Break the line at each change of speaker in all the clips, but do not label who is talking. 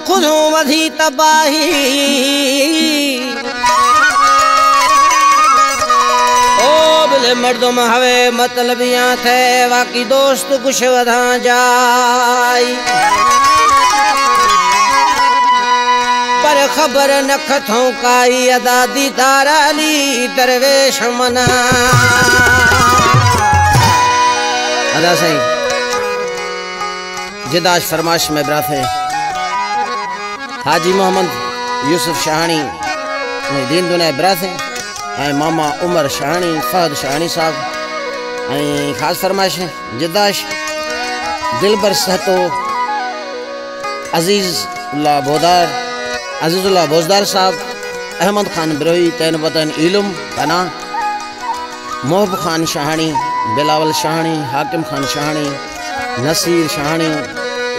खुद वधी तबाही ओ बिले मर्दम हवे मतलबियां थे बाकी दोस्त कुछ वधा जाई पर खबर न खथों काई अदा दीदार अली दरवेश मना अदा सही जिदाश फरमाश में बराथे हाजी मोहम्मद यूसुफ शाहानी दीन दुनिया बराथे ऐं मामा उमर शाहानी फहद शाहानी साहब ऐं ख़ास फरमाइश जिदाश दिलबर सहतो अजीज़ुल्लाह बोदार अजीज़ुल्लाह बोजदार साहब अहमद खान बिरोही तैन वतन इलम पना मोहब खान शाहानी बिलावल शाहानी हाकिम खान शाहानी नसीर शाहानी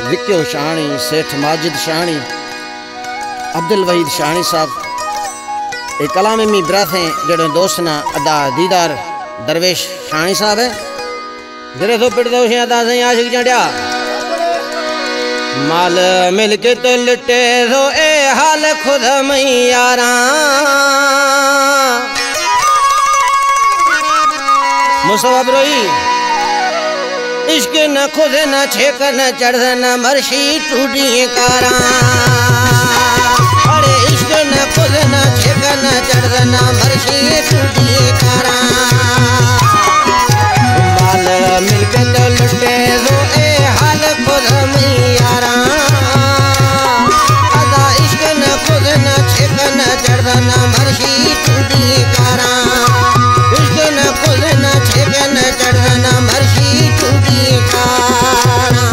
विक्यो शाहानी सेठ माजिद शाहानी अब्दुल वहीद शाहानी साहब एक कलाम में बरात हैं जड़े दोस्त ना अदा दीदार दरवेश शाहानी साहब है जरे तो पिट दो अदा से आशिक चढ़िया माल मिल के तो लुटे रो ए हाल खुद मई यारा मुसवा बिरोही इश्क न खुद न छेक न चढ़ न मर्शी टूटी कारा अरे इश्क न खुद न छेक न चढ़ न मर्शी टूटी कारा माल मिल के तो लुटे रो ए हाल खुद में यारा अदा इश्क न खुद न छेक न चढ़ न मर्शी टूटी कारा इश्क न खुद न छेक न चढ़ न मर्शी टूटी कारा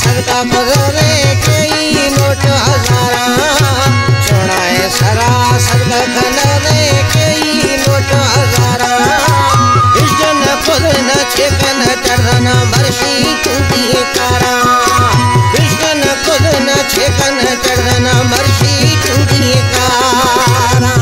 सदका खजरे कई नोट हजारा सोनाए सरा सदका खजरे कई नोट हजारा इश्क न खुद न छेक न चढ़ न मर्शी टूटी कारा इश्क न खुद न छेक न चढ़ न मर्शी टूटी कारा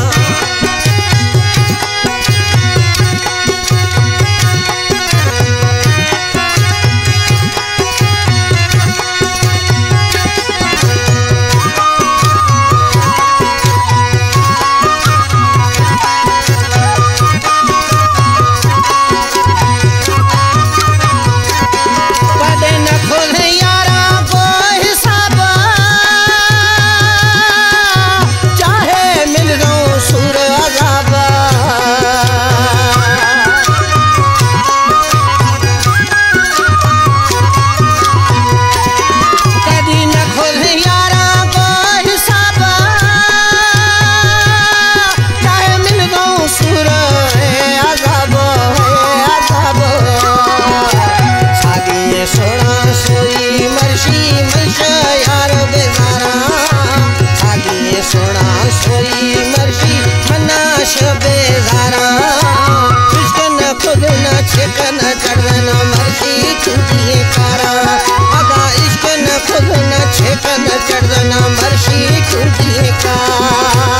खुद न छेक न चढ़ न मर्शी टूटी का